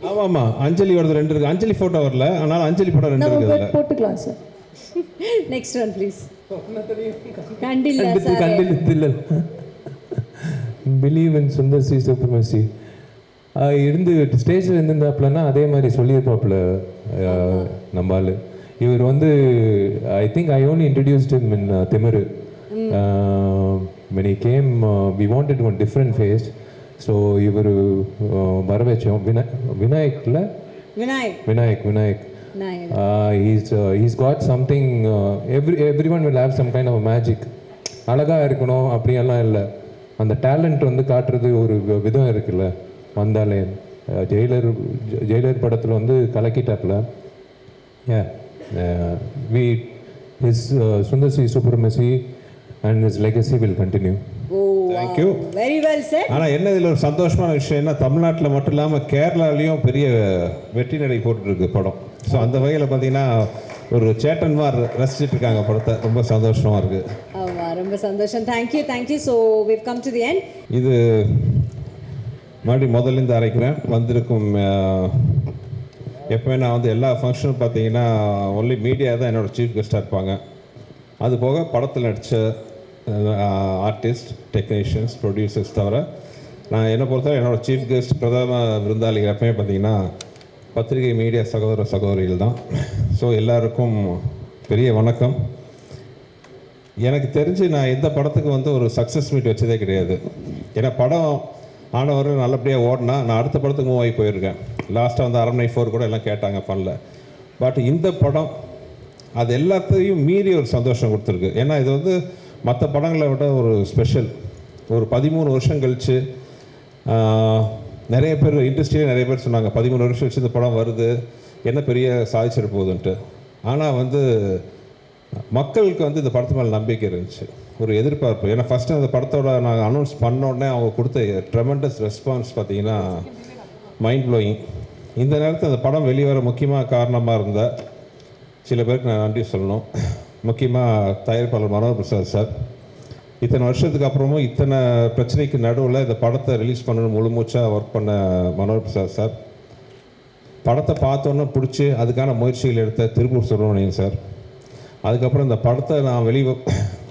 ஆமாம்மா, அஞ்சலியோட 2 இருக்குது. அஞ்சலி ஃபோட்டோ வரல, ஆனால் அஞ்சலி படம் 2 இருக்குது. போட்டுக்கலாம் சார். Next one please. கண்டில்ல believe in Sundar C supremacy இருந்து ஸ்டேஜில் இருந்திருந்தாப்புலன்னா அதே மாதிரி சொல்லியிருப்பாப்புல நம்மால். இவர் வந்து I think I only introduced him in Thimiru. when he came we wanted one different face, so இவர் வர வச்சோம். Vinayak he's got something, everyone will have some kind of a magic. அழகாக இருக்கணும் அப்படியெல்லாம் இல்லை, அந்த டேலண்ட் வந்து காட்டுறது ஒரு விதம் இருக்குல்ல. வந்தாலே ஜெயிலர் படத்தில் வந்து கலக்கிட்டாப்புல. Sundar C supremacy and his legacy will continue. Thank you. Very well said. ஆனால் என்ன இதில் ஒரு சந்தோஷமான விஷயம் என்ன, தமிழ்நாட்டில் மட்டும் இல்லாமல் கேரளாலையும் பெரிய வெற்றி நடை போட்டுருக்கு படம். ஸோ அந்த வகையில் பார்த்தீங்கன்னா ஒரு சேட்டன்மார் ரசிச்சுட்டு இருக்காங்க படத்தை. ரொம்ப சந்தோஷமாக இருக்குது. ஆமாம், ரொம்ப சந்தோஷம். Thank you. So we've come to the end. இது மறுபடியும் முதல்லேருந்து அரைக்கிறேன். வந்திருக்கும் எப்போவுமே நான் வந்து எல்லா ஃபங்க்ஷனும் பார்த்தீங்கன்னா ஒன்லி மீடியா தான் என்னோடய சீஃப் கெஸ்ட்டாக இருப்பாங்க. அது போக படத்தில் நடித்த ஆர்டிஸ்ட், டெக்னீஷியன்ஸ், ப்ரொடியூசர்ஸ் தவிர நான் என்னை பொறுத்தவரை என்னோடய சீஃப் கெஸ்ட், பிரதம விருந்தாளிகள் எப்பவுமே பார்த்தீங்கன்னா பத்திரிகை மீடியா சகோதரிகள் தான். ஸோ எல்லாருக்கும் பெரிய வணக்கம். எனக்கு தெரிஞ்சு நான் எந்த படத்துக்கு வந்து ஒரு சக்ஸஸ் மீட் வச்சதே கிடையாது. ஏன்னா படம் ஆனவர்கள் நல்லபடியாக ஓடினா நான் அடுத்த படத்துக்கு மூவ் ஆகி போயிருக்கேன். லாஸ்ட்டாக வந்து அரண்மனை 4 கூட எல்லாம் கேட்டாங்க, பண்ணல. பட் இந்த படம் அது எல்லாத்தையும் மீறி ஒரு சந்தோஷம் கொடுத்துருக்கு. ஏன்னா இது வந்து மற்ற படங்களை விட ஒரு ஸ்பெஷல். ஒரு 13 வருஷம் கழித்து நிறைய பேர் இண்டஸ்ட்ரியிலே நிறைய பேர் சொன்னாங்க 13 வருஷம் கழிச்சு இந்த படம் வருது, என்ன பெரிய சாதிச்சிட போகுதுன்ட்டு. ஆனால் வந்து மக்களுக்கு வந்து இந்த படத்து மேலே நம்பிக்கை இருந்துச்சு, ஒரு எதிர்பார்ப்பு. ஏன்னா ஃபஸ்ட்டு அந்த படத்தோட நாங்கள் அனௌன்ஸ் பண்ணோடனே அவங்க கொடுத்த ட்ரெமெண்டஸ் ரெஸ்பான்ஸ் பார்த்தீங்கன்னா மைண்ட் ப்ளோயிங். இந்த நேரத்தில் அந்த படம் வெளிவர முக்கியமாக காரணமாக இருந்த சில பேருக்கு நான் நன்றி சொல்லணும். முக்கியமாக தயாரிப்பாளர் மனோகர் பிரசாத் சார். இத்தனை வருஷத்துக்கு அப்புறமும் இத்தனை பிரச்சனைக்கு நடுவில் இந்த படத்தை ரிலீஸ் பண்ணணும் முழுமூச்சாக ஒர்க் பண்ண மனோகர் பிரசாத் சார். படத்தை பார்த்தோன்னே பிடிச்சி அதுக்கான முயற்சிகள் எடுத்த திருப்பூர் சுப்பிரமணியன் சார். அதுக்கப்புறம் இந்த படத்தை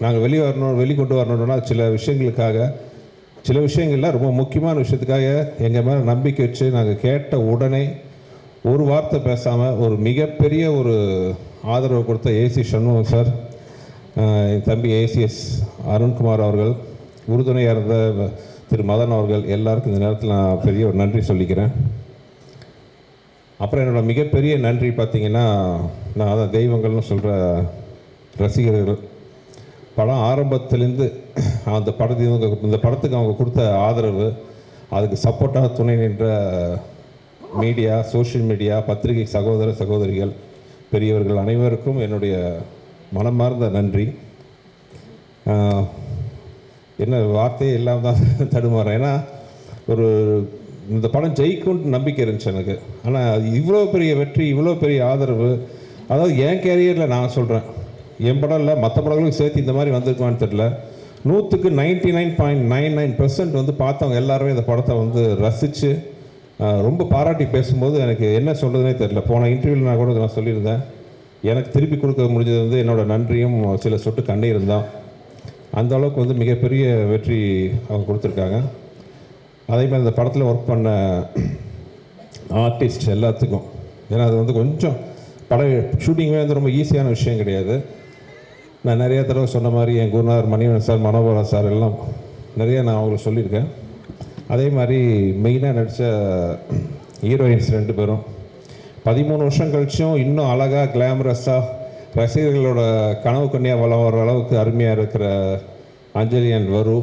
நாங்கள் வெளிக்கொண்டு வரணுன்னா சில விஷயங்களுக்காக, சில விஷயங்கள்ல ரொம்ப முக்கியமான விஷயத்துக்காக எங்கள் மேலே நம்பிக்கை வச்சு நாங்கள் கேட்ட உடனே ஒரு வார்த்தை பேசாமல் ஒரு மிகப்பெரிய ஒரு ஆதரவு கொடுத்த ஏசி சண்முகம் சார், என் தம்பி ஏசிஎஸ் அருண்குமார் அவர்கள், உறுதுணையாக இருந்த திரு மதன் அவர்கள், எல்லாருக்கும் இந்த நேரத்தில் நான் பெரிய ஒரு நன்றி சொல்லிக்கிறேன். அப்புறம் என்னோடய மிகப்பெரிய நன்றி பார்த்திங்கன்னா, நான் அதான் தெய்வங்கள்னு சொல்கிற ரசிகர்கள். படம் ஆரம்பத்துலேருந்து இந்த படத்துக்கு அவங்க கொடுத்த ஆதரவு, அதுக்கு சப்போர்ட்டாக துணை நின்ற மீடியா, சோஷியல் மீடியா, பத்திரிகை சகோதர சகோதரிகள், பெரியவர்கள் அனைவருக்கும் என்னுடைய மனமார்ந்த நன்றி. என்ன வார்த்தையே இல்லாமல் தான் தடுமாறேன். ஏன்னா இந்த படம் ஜெயிக்கும்னு நம்பிக்கை இருந்துச்சு எனக்கு. ஆனால் இவ்வளோ பெரிய வெற்றி, இவ்வளோ பெரிய ஆதரவு, அதாவது என் கேரியரில் நான் சொல்கிறேன், என் படம் இல்லை மற்ற படங்களுக்கும் சேர்த்து இந்த மாதிரி வந்திருக்குமான்னு தெரியல. 100க்கு 99.99% வந்து பார்த்தவங்க எல்லாருமே இந்த படத்தை வந்து ரசித்து ரொம்ப பாராட்டி பேசும்போது எனக்கு என்ன சொல்கிறதுனே தெரியல. போன இன்டர்வியூவில் நான் கூட நான் சொல்லியிருந்தேன், எனக்கு திருப்பி கொடுக்க முடிஞ்சது வந்து என்னோடய நன்றியும் சில சொட்டு கண்ணீரும் தான். அந்த அளவுக்கு வந்து மிகப்பெரிய வெற்றி அவங்க கொடுத்துருக்காங்க. அதேமாதிரி இந்த படத்தில் ஒர்க் பண்ண ஆர்டிஸ்ட் எல்லாத்துக்கும், ஏன்னா அது வந்து கொஞ்சம் ஷூட்டிங்கே வந்து ரொம்ப ஈஸியான விஷயம் கிடையாது. நான் நிறையா தடவை சொன்ன மாதிரி என் குருநாதர் மணிவன் சார், மனோகரன் சார் எல்லாம் நிறையா நான் அவங்களுக்கு சொல்லியிருக்கேன். அதே மாதிரி மெயினாக நடித்த ஹீரோயின்ஸ் 2 பேரும் 13 வருஷம் கழிச்சும் இன்னும் அழகாக கிளாமரஸாக ரசிகர்களோட கனவு கண்ணியாக வளம் வர அளவுக்கு அருமையாக இருக்கிற அஞ்சலி அண்ட் வரு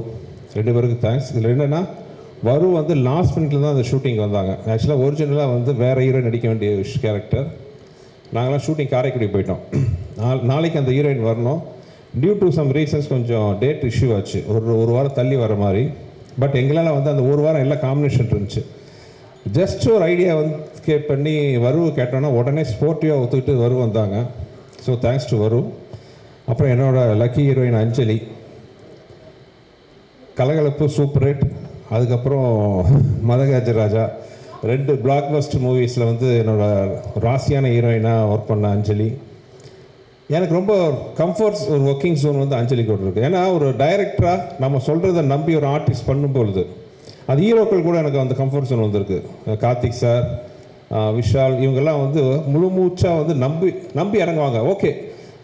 2 பேருக்கு தேங்க்ஸ். இதில் என்னென்னா, வரு வந்து லாஸ்ட் மினிட்ல தான் அந்த ஷூட்டிங் வந்தாங்க. ஆக்சுவலாக ஒரிஜினலாக வந்து வேறு ஹீரோயின் நடிக்க வேண்டிய கேரக்டர். நாங்களாம் ஷூட்டிங் காரைக்குடி போயிட்டோம். நாளைக்கு அந்த ஹீரோயின் வரணும். டியூ டு சம் ரீசன்ஸ் கொஞ்சம் டேட் இஷ்யூ ஆச்சு, ஒரு வாரம் தள்ளி வர மாதிரி. பட் எங்களால் வந்து அந்த ஒரு வாரம் எல்லாம் காம்பினேஷன் இருந்துச்சு. ஜஸ்ட் ஒரு ஐடியா வந்து பண்ணி வருவு கேட்டோன்னா உடனே ஸ்போர்ட்டிவாக ஒத்துக்கிட்டு வரு வந்தாங்க. ஸோ தேங்க்ஸ் டு வரு. அப்புறம் என்னோடய லக்கி ஹீரோயின் அஞ்சலி, கலகலப்பு, சூப்பர் ஹிட், அதுக்கப்புறம் மதகஜராஜா 2 பிளாக்பஸ்டர் மூவிஸில் வந்து என்னோடய ராசியான ஹீரோயினாக ஒர்க் பண்ண அஞ்சலி. எனக்கு ரொம்ப கம்ஃபர்ட்ஸ் ஒரு ஒர்க்கிங் ஜோன் வந்து அஞ்சலி கூட இருக்குது. ஏன்னா ஒரு டைரக்டராக நம்ம சொல்கிறத நம்பி ஒரு ஆர்டிஸ்ட் பண்ணும்பொழுது அது ஹீரோக்கள் கூட எனக்கு அந்த கம்ஃபர்ட் ஜோன் வந்திருக்கு. கார்த்திக் சார், விஷால், இவங்கெல்லாம் வந்து முழு மூச்சாக வந்து நம்பி இறங்குவாங்க. ஓகே,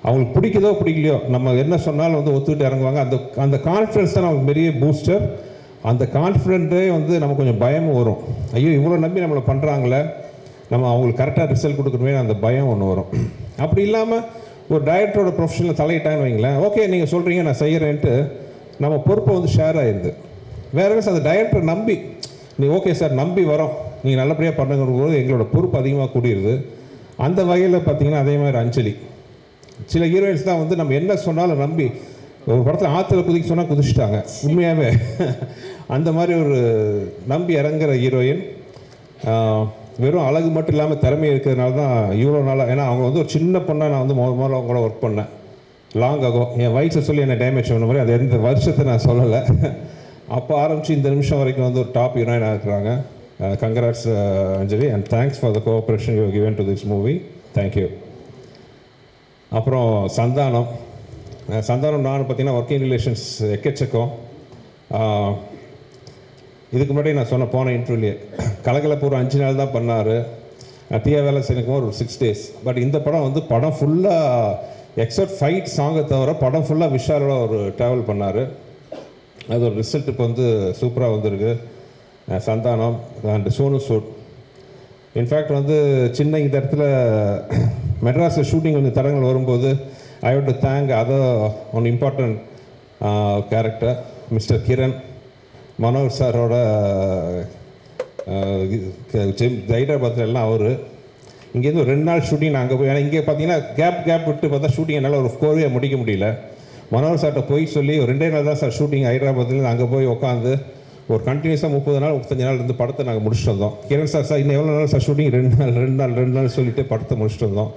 அவங்களுக்கு பிடிக்குதோ பிடிக்கலையோ நம்ம என்ன சொன்னாலும் வந்து ஒத்துக்கிட்டு இறங்குவாங்க. அந்த கான்ஃபிடன்ஸ் தான் நமக்கு பெரிய பூஸ்டர். அந்த கான்ஃபிடென்ட்டே வந்து நமக்கு கொஞ்சம் பயமும் வரும். ஐயோ இவ்வளோ நம்பி நம்மளை பண்ணுறாங்களே, நம்ம அவங்களுக்கு கரெக்டாக ரிசல்ட் கொடுக்கணுமே, அந்த பயம் ஒன்று வரும். அப்படி இல்லாமல் ஒரு டைரக்டரோட ப்ரொஃபஷனில் தலையிட்டான்னு வைங்களேன், ஓகே நீங்கள் சொல்கிறீங்க நான் செய்கிறேன்ட்டு நம்ம பொறுப்பை வந்து ஷேர் ஆகிடுது. வேறு அந்த டைரக்டரை நம்பி நீ ஓகே சார் நம்பி வரோம், நீங்கள் நல்லபடியாக பண்ணுங்கிற போது எங்களோட பொறுப்பு அதிகமாக கூடியிருது. அந்த வகையில் பார்த்திங்கன்னா அதே மாதிரி அஞ்சலி, சில ஹீரோயின்ஸ் தான் வந்து நம்ம என்ன சொன்னாலும் நம்பி, ஒரு படத்தில் ஆற்றுல குதிக்க சொன்னால் குதிச்சிட்டாங்க உண்மையாகவே. அந்த மாதிரி ஒரு நம்பி இறங்குற ஹீரோயின். வெறும் அழகு மட்டும் இல்லாமல் திறமை இருக்கிறதுனால தான் இவ்வளோ நாளாக, ஏன்னா அவங்க வந்து ஒரு சின்ன பொண்ணாக நான் வந்து முதல்ல அவங்க கூட ஒர்க் பண்ணேன் லாங் ஆகும். என் வயசை சொல்லி என்னை டேமேஜ் பண்ண மாதிரி அது எந்த வருஷத்தை நான் சொல்லலை. அப்போ ஆரம்பித்து இந்த நிமிஷம் வரைக்கும் வந்து ஒரு டாப் ஹீரோயினாக இருக்கிறாங்க. Congrats Anjali, and thanks for the cooperation you given to this movie. Thank you. அப்புறம் சந்தானம் நான் பார்த்தீங்கன்னா ஒர்க்கிங் ரிலேஷன்ஸ் எக்கச்சக்கம். இதுக்கு முன்னாடி நான் போன இன்டர்வியூலேயே கலகலப்பு ஒரு 5 நாள் தான் பண்ணார். டிஆ வேலை செய்யணும் ஒரு 6 days. பட் இந்த படம் வந்து படம் ஃபுல்லாக எக்ஸப்ட் ஃபைட் சாங்கை தவிர படம் ஃபுல்லாக விஷாலோட ஒரு ட்ராவல் பண்ணார். அது ஒரு ரிசல்ட் இப்போ வந்து சூப்பராக வந்திருக்கு. சந்தானம் அண்ட் சோனு சூட். இன்ஃபேக்ட் வந்து சின்ன இந்த இடத்துல மெட்ராஸில் ஷூட்டிங் வந்து தடங்கள் வரும்போது I have to thank other one important character mister Kiran, Manoj சாரோட ஹைதராபாத்தில் எல்லாம் அவர். இங்கேருந்து ஒரு 2 நாள் ஷூட்டிங் நான் அங்கே போய், ஏன்னா இங்கே பார்த்தீங்கன்னா கேப் விட்டு பார்த்தா ஷூட்டிங் என்னால் ஒரு கோர்வையாக முடிக்க முடியல. மனோஜ் சார்கிட்ட போய் சொல்லி ஒரு 2 நாள் தான் சார் ஷூட்டிங் ஹைதராபாத்தில். அங்கே போய் உட்காந்து ஒரு கண்டினியூஸாக 30 நாள் 35 நாள் இருந்து படத்தை நாங்கள் முடிச்சுட்டு வந்தோம். கிரண் சார் இன்னும் எவ்வளோ நாள் சார் ஷூட்டிங்? 2 நாள் சொல்லிவிட்டு படத்தை முடிச்சுட்டு வந்தோம்.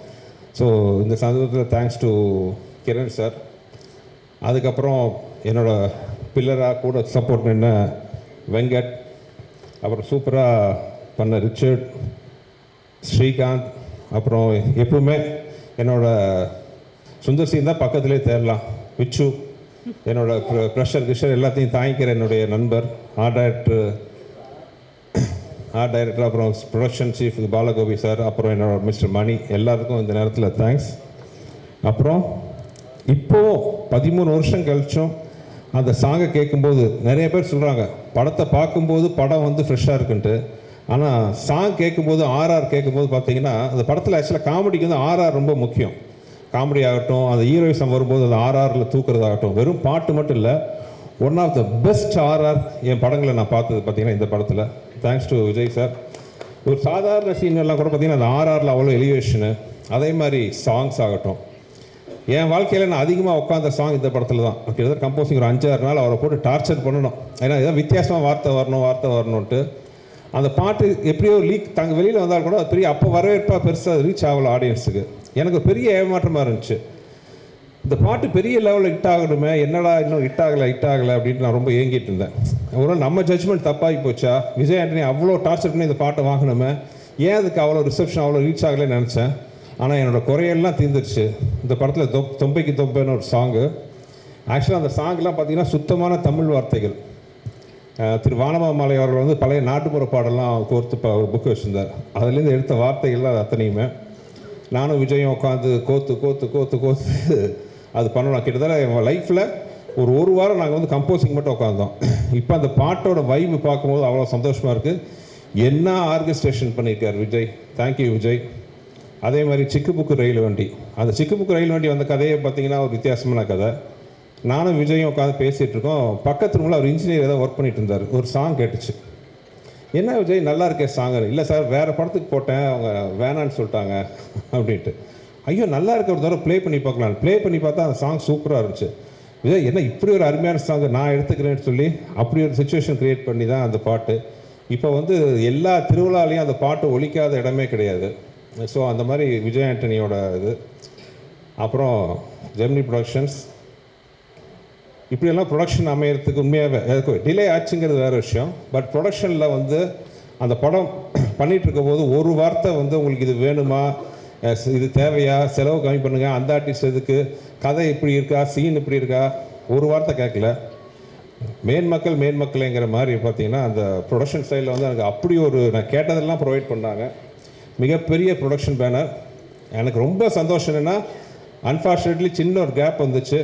ஸோ இந்த சந்தர்ப்பத்தில் தேங்க்ஸ் டு கிரண் சார். அதுக்கப்புறம் என்னோடய பில்லராக கூட சப்போர்ட் நின்ன வெங்கட், அப்புறம் சூப்பராக பண்ண ரிச்சர்ட், ஸ்ரீகாந்த், அப்புறம் எப்பவுமே என்னோடய சுந்தர் சி தான் பக்கத்துலேயே தேரலாம், விச்சு, என்னோடய ப்ரெஷர் எல்லாத்தையும் தாங்கிக்கிற என்னுடைய நண்பர், ஆர்ட் டைரக்டர், அப்புறம் ப்ரொடக்ஷன் சீஃப் பாலகோபி சார், அப்புறம் என்னோட மிஸ்டர் மணி, எல்லாருக்கும் இந்த நேரத்தில் தேங்க்ஸ். அப்புறம் இப்போது 13 வருஷம் கழிச்சும் அந்த சாங்கை கேட்கும்போது நிறைய பேர் சொல்கிறாங்க படத்தை பார்க்கும்போது படம் வந்து ஃப்ரெஷ்ஷாக இருக்குன்ட்டு. ஆனால் சாங் கேட்கும்போது கேட்கும்போது பார்த்தீங்கன்னா அந்த படத்தில் ஆக்சுவலாக காமெடிக்கு வந்து ஆர்ஆர் ரொம்ப முக்கியம். காமெடி ஆகட்டும், அந்த ஹீரோயிசம் வரும்போது அந்த ஆர்ஆரில் தூக்குறதாகட்டும், வெறும் பாட்டு மட்டும் இல்லை, one of the best RR என் படங்களை நான் பார்த்தது பார்த்தீங்கன்னா இந்த படத்தில். Thanks to Vijay sir. ஒரு சாதாரண சீன்லாம் கூட பார்த்தீங்கன்னா அந்த ஆர்ஆரில் அவ்வளோ எலிவேஷனு. அதே மாதிரி சாங்ஸ் ஆகட்டும், என் வாழ்க்கையில் நான் அதிகமாக உட்காந்த சாங் இந்த படத்தில் தான். கிட்டத்தட்ட கம்போசிங் ஒரு 5-6 நாள் அவரை போட்டு டார்ச்சர் பண்ணணும். ஏன்னா ஏதாவது வித்தியாசமாக வார்த்தை வரணுன்ட்டு அந்த பாட்டு எப்படியோ தாங்க வெளியில் வந்தால் கூட அது பெரிய அப்போ வரவேற்பாக பெருசாக ரீச் ஆகலை ஆடியன்ஸுக்கு. எனக்கு பெரிய ஏமாற்றமாக இருந்துச்சு. இந்த பாட்டு பெரிய லெவலில் ஹிட் ஆகணுமே, என்னடா இன்னும் ஹிட் ஆகலை அப்படின்ட்டு நான் ரொம்ப ஏங்கிட்டு இருந்தேன். ஒரு நம்ம ஜட்ஜ்மெண்ட் தப்பாகி போச்சா, விஜய் ஆண்டனி அவ்வளோ டார்ச்சர் பண்ணி இந்த பாட்டை வாங்கினோமே, ஏன் அதுக்கு அவ்வளோ ரிசப்ஷன் அவ்வளோ ரீச் ஆகலைன்னு நினச்சேன். ஆனால் என்னோடய குறையெல்லாம் தீர்ந்துருச்சு. இந்த படத்தில் தொம்பைக்கு தொம்பைன்னு ஒரு சாங்கு. ஆக்சுவலாக அந்த சாங்கெலாம் பார்த்திங்கன்னா சுத்தமான தமிழ் வார்த்தைகள். திரு வானமாமலை அவர்கள் வந்து பழைய நாட்டுப்புற பாடலாம் கோர்த்து ஒரு புக்கு வச்சுருந்தார். அதுலேருந்து எடுத்த வார்த்தைகள்லாம் அத்தனையுமே நானும் விஜயம் உட்காந்து கோத்து அது பண்ணணும். கிட்டத்தட்ட என் லைஃப்பில் ஒரு வாரம் நாங்கள் வந்து கம்போசிங் மட்டும் உட்காந்தோம். இப்போ அந்த பாட்டோட வைப்பு பார்க்கும்போது அவ்வளோ சந்தோஷமாக இருக்குது. என்ன ஆர்கெஸ்ட்ரேஷன் பண்ணியிருக்கார் விஜய், தேங்க்யூ விஜய். அதே மாதிரி சிக்குபுக்கு ரயில் வண்டி, அந்த சிக்குபுக்கு ரயில் வண்டி வந்த கதையை பார்த்தீங்கன்னா ஒரு வித்தியாசமான கதை. நானும் விஜயும் உட்காந்து பேசிகிட்டு இருக்கோம். பக்கத்து ரூமில் அவர் இன்ஜினியர் ஏதாவது ஒர்க் பண்ணிட்டு இருந்தார். ஒரு சாங் கேட்டுச்சு. என்ன விஜய் நல்லா இருக்கே சாங்? இல்லை சார், வேறு படத்துக்கு போட்டேன், அவங்க வேணான்னு சொல்லிட்டாங்க அப்படின்ட்டு. ஐயோ நல்லா இருக்க, ஒரு தடவை ப்ளே பண்ணி பார்க்கலாம். ப்ளே பண்ணி பார்த்தா அந்த சாங் சூப்பராக இருந்துச்சு. விஜய் என்ன இப்படி ஒரு அருமையான சாங் நான் எடுத்துக்கிறேன்னு சொல்லி அப்படி ஒரு சுச்சுவேஷன் க்ரியேட் பண்ணி தான் அந்த பாட்டு இப்போ வந்து எல்லா திருவிழாலையும் அந்த பாட்டு ஒலிக்காத இடமே கிடையாது. ஸோ அந்த மாதிரி விஜய் ஆண்டனியோட இது. அப்புறம் ஜெமினி ப்ரொடக்ஷன்ஸ், இப்படியெல்லாம் ப்ரொடக்ஷன் அமையறதுக்கு உண்மையாகவே டிலே ஆச்சுங்கிறது வேறு விஷயம். பட் ப்ரொடக்ஷனில் வந்து அந்த படம் பண்ணிகிட்ருக்கும் போது ஒரு வார்த்தை வந்து உங்களுக்கு இது வேணுமா, இது தேவையா, செலவு கம்மி பண்ணுங்கள், அந்த ஆர்டிஸ்ட் இதுக்கு, கதை இப்படி இருக்கா, சீன் இப்படி இருக்கா, ஒரு வார்த்தை கேட்கல. மேன்மக்கள்ங்கிற மாதிரி பார்த்தீங்கன்னா அந்த ப்ரொடக்ஷன் சைடில் வந்து எனக்கு அப்படி ஒரு நான் கேட்டதெல்லாம் ப்ரொவைட் பண்ணாங்க. மிகப்பெரிய ப்ரொடக்ஷன் பேனர். எனக்கு ரொம்ப சந்தோஷம் என்னென்னா, அன்ஃபார்ச்சுனேட்லி சின்ன ஒரு கேப் வந்துச்சு.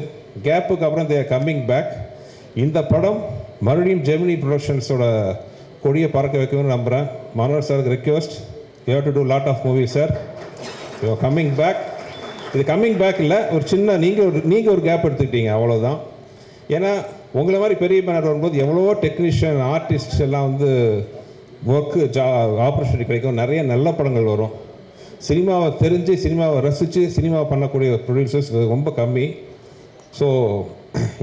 கேப்புக்கு அப்புறம் தே கம்மிங் பேக். இந்த படம் மறுபடியும் ஜெமினி ப்ரொடக்ஷன்ஸோட கொடியை பறக்க வைக்கணும்னு நம்புகிறேன். மனோஜ் சாருக்கு request, you have to do lot of movies sir, you are coming back. இது கம்மிங் பேக் இல்லை, ஒரு சின்ன நீங்கள் ஒரு கேப் எடுத்துக்கிட்டீங்க, அவ்வளோதான். ஏன்னா உங்களை மாதிரி பெரிய பேனர் வரும்போது எவ்வளவோ டெக்னீஷியன் ஆர்டிஸ்ட் எல்லாம் வந்து ஒர்க்கு ஆப்பர்ச்சுனிட்டி கிடைக்கும், நிறைய நல்ல படங்கள் வரும். சினிமாவை தெரிஞ்சு, சினிமாவை ரசித்து சினிமாவை பண்ணக்கூடிய ப்ரொடியூசர்ஸ் ரொம்ப கம்மி. ஸோ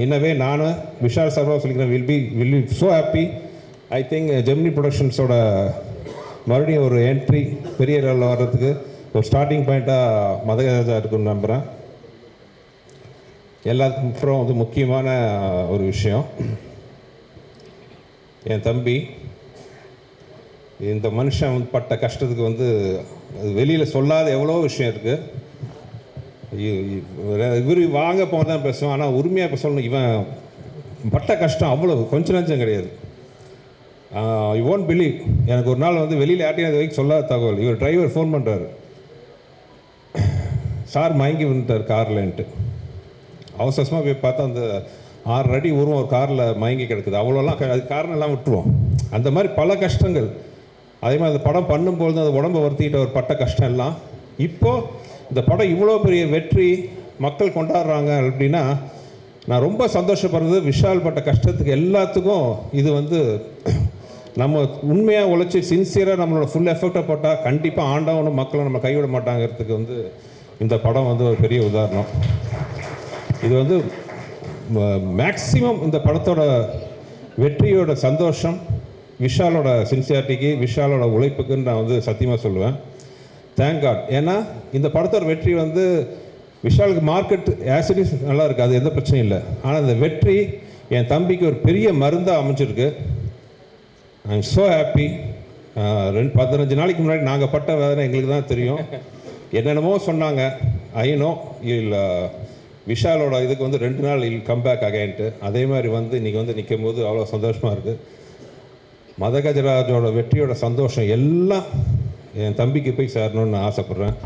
இன்னவே நானும் விஷால் சார்பாக சொல்லிக்கிறேன், will be so happy. I think Gemini ப்ரொடக்ஷன்ஸோட மறுபடியும் ஒரு என்ட்ரி பெரிய லெவலில் வர்றதுக்கு ஒரு ஸ்டார்டிங் பாயிண்ட்டாக மதகராஜா இருக்குன்னு நம்புகிறேன். எல்லாத்துக்கும் அப்புறம் வந்து முக்கியமான ஒரு விஷயம், என் தம்பி இந்த மனுஷன் வந்து பட்ட கஷ்டத்துக்கு வந்து வெளியில் சொல்லாத எவ்வளோ விஷயம் இருக்குது. இவர் வாங்க போக தான் பேசுவோம், ஆனால் உரிமையாக இப்போ சொல்லணும், இவன் பட்ட கஷ்டம் அவ்வளோ கொஞ்சம் நஞ்சம் கிடையாது. யூ ஓன்ட் பிலீவ், எனக்கு ஒரு நாள் வந்து வெளியில் யார்ட்டையும் அது வரைக்கும் சொல்லாத தகவல். இவர் டிரைவர் ஃபோன் பண்ணுறாரு, சார் மயங்கி வந்துட்டார் கார்லன்ட்டு. அவசரமாக போய் பார்த்தா அந்த 6 அடி உருவம் ஒரு காரில் மயங்கி கிடக்குது. அவ்வளோலாம் அது காரணம் எல்லாம் விட்டுருவோம். அந்த மாதிரி பல கஷ்டங்கள். அதே மாதிரி அந்த படம் பண்ணும்போது அந்த உடம்பை வருத்திக்கிட்ட ஒரு பட்ட கஷ்டம் எல்லாம் இப்போது இந்த படம் இவ்வளோ பெரிய வெற்றி மக்கள் கொண்டாடுறாங்க அப்படின்னா நான் ரொம்ப சந்தோஷப்படுறது விஷால் பட்ட கஷ்டத்துக்கு எல்லாத்துக்கும் இது வந்து நம்ம உண்மையாக உழைச்சி சின்சியராக நம்மளோட ஃபுல் எஃபெக்டை போட்டால் கண்டிப்பாக ஆண்டவனும் மக்களும் நம்ம கைவிட மாட்டாங்கிறதுக்கு வந்து இந்த படம் வந்து ஒரு பெரிய உதாரணம். இது வந்து மேக்ஸிமம் இந்த படத்தோட வெற்றியோட சந்தோஷம் விஷாலோட சின்சியாரிட்டிக்கு, விஷாலோட உழைப்புக்குன்னு நான் வந்து சத்தியமாக சொல்லுவேன். Thank God. ஏன்னா இந்த படத்தோட வெற்றி வந்து விஷாலுக்கு மார்க்கெட் ஆசிடிஸ் நல்லா இருக்குது, அது எந்த பிரச்சனையும் இல்லை. ஆனால் இந்த வெற்றி என் தம்பிக்கு ஒரு பெரிய மருந்தாக அமைஞ்சிருக்கு. I am so happy. 15 நாளைக்கு முன்னாடி நாங்கள் பட்ட வேதனை எங்களுக்கு தான் தெரியும். என்னென்னமோ சொன்னாங்க. ஐநோ இல்லை விஷாலோட இதுக்கு வந்து 2 நாள் இல் கம்பேக் அகைன்ட்டு, அதே மாதிரி வந்து இன்றைக்கி வந்து நிற்கும் போது அவ்வளோ சந்தோஷமாக இருக்குது. மதகஜராஜோட வெற்றியோட சந்தோஷம் எல்லாம் என் தம்பிக்கு போய் சேரணும்னு நான் ஆசைப்பட்றேன்.